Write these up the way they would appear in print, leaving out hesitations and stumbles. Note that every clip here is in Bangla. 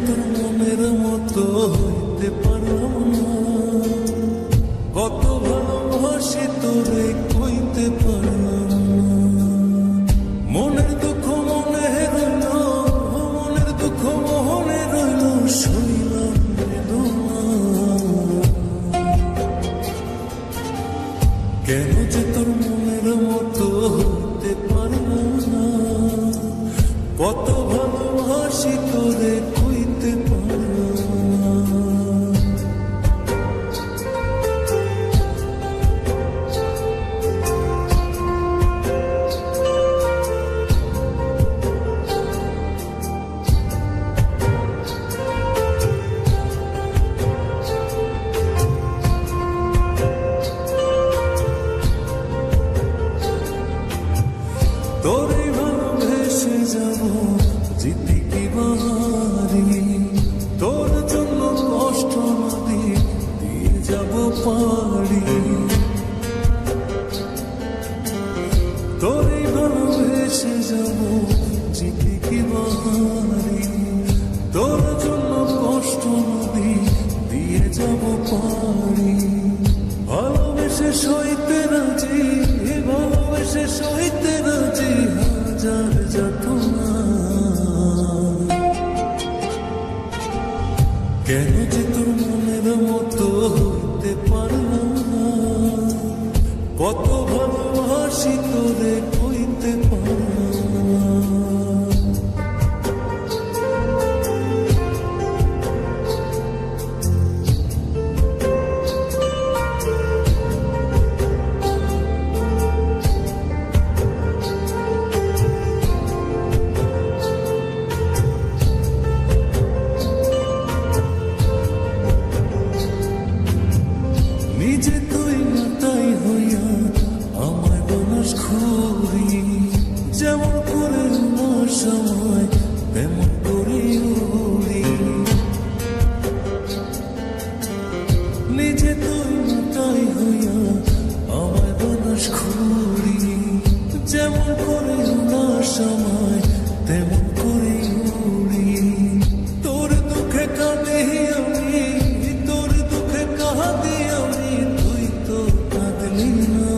তোর মনের মতো হইতে পারলাম না, কত ভালোবাসি তোরে কইতে পারলাম না। মনের দুঃখ মনে রইল, মনের দুঃখ মনে রইল, সইলাম বেদনা। কেন যে তোর মনের মতো হইতে পারলাম না, কত ভালোবাসি তোরে কইতে পারলাম না। তোরে ভালোবেসে যাব জিতে কি বাহারি, তোর জন্য কষ্ট নদী দিয়ে যাব পারি। তোরে ভালোবেসে যাব জিতে কি বাহারি, তোর জন্য কষ্ট নদী দিয়ে যাব পারি। ভালোবেসে সইতে রাজি, ভালোবেসে সইতে রাজি হাজার যাতনা। কেন যে তোর মনের মতো হইতে পারলাম না, কত ভালোবাসি তোরে কইতে পারলাম না। নিজে তুই না তাই হইয়া আমার বনস ঘুরি, যেমন করে না সময় তেমন করে উড়ি। নিজে তুই না তাই হইয়া আমার বনস ঘুরি, যেমন করে না সময় তেমন করে উড়ি। তোর দুঃখে কাঁদি আমি, তোর দুঃখে কাঁদি আমি, তুই তো কাঁদলি না।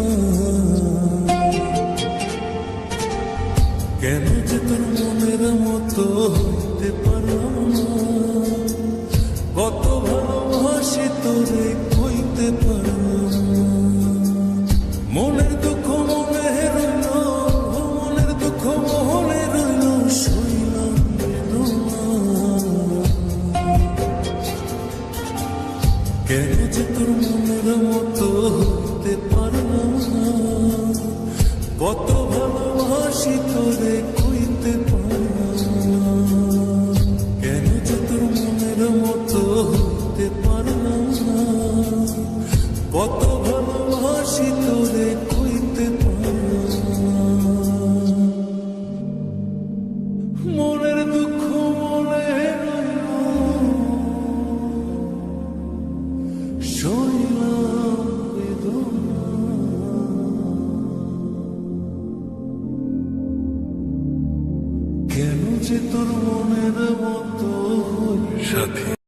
কেন যে তোর মনের মতো হইতে পারলাম না, কত ভালোবাসি তোরে কইতে পারলাম না। মনের দুঃখ মনে রইল, মনের দুঃখ মনে রইল, সইলাম বেদনা। কেন যে তোর মনের মতো হইতে পারলাম না, কত ভালোবাসি তোরে কইতে পারলাম না। কেন যে তোর মনের মতো হইতে পারলাম না, কত ভালোবাসি তোরে কইতে পারলাম না। মনের দুঃখ মনে রইল, সইলাম বেদনা। কেন যে তোর মনের মতো সাথী।